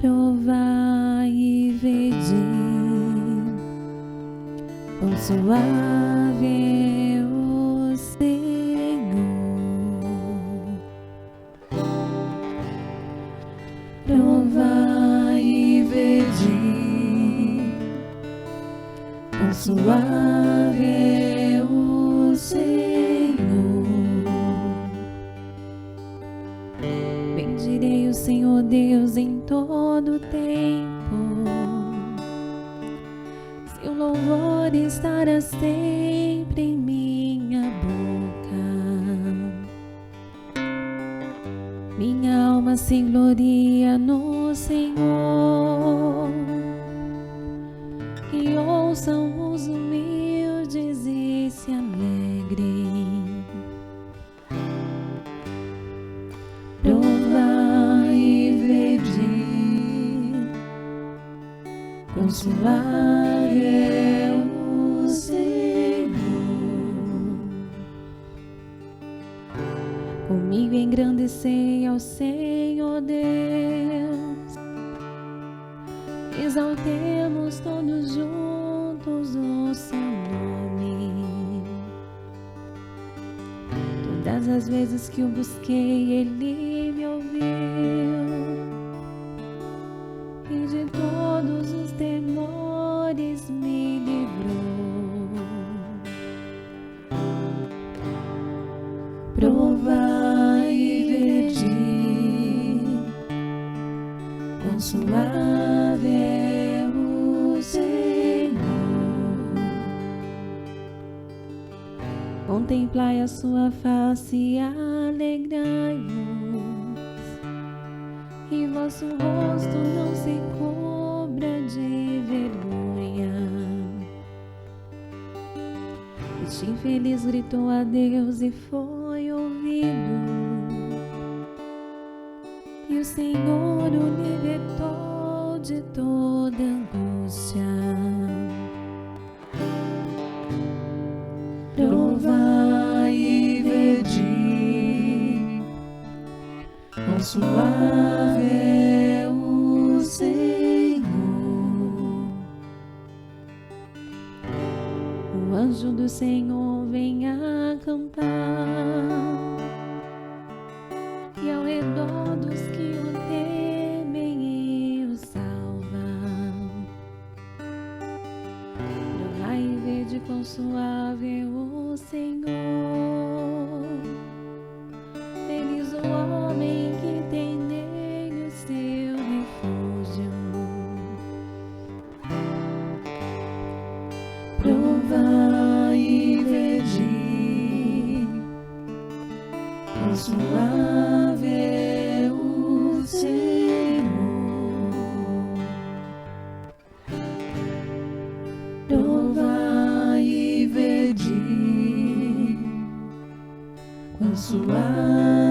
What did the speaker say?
Provai e vede quão suave é o Senhor. Provai e vede quão suave é o Senhor. Bendirei o Senhor Deus em todo tempo, seu louvor estará sempre em minha boca. Minha alma se gloria no Senhor, e ouçam os humildes e se alegrem. Provai e vede quão suave é o Senhor. Comigo engrandecei ao Senhor Deus, exaltemos todos juntos o seu nome. Todas as vezes que o busquei, ele me ouviu, e de todos os temores me livrou. Provai e vede quão suave é o Senhor. Contemplai a sua face e alegrai-vos, e vosso rosto não se cubra de vergonha. Este infeliz gritou a Deus e foi ouvido, e o Senhor o libertou de toda angústia. Provai e vede quão suave é o Senhor. O anjo do Senhor vem acampar e ao redor dos que o temem e o salvam. Provai e vede quão suave é o Senhor. Feliz o homem que tem nele o seu refúgio. Provai e vede quão suave é o Senhor. Provai e vede quão suave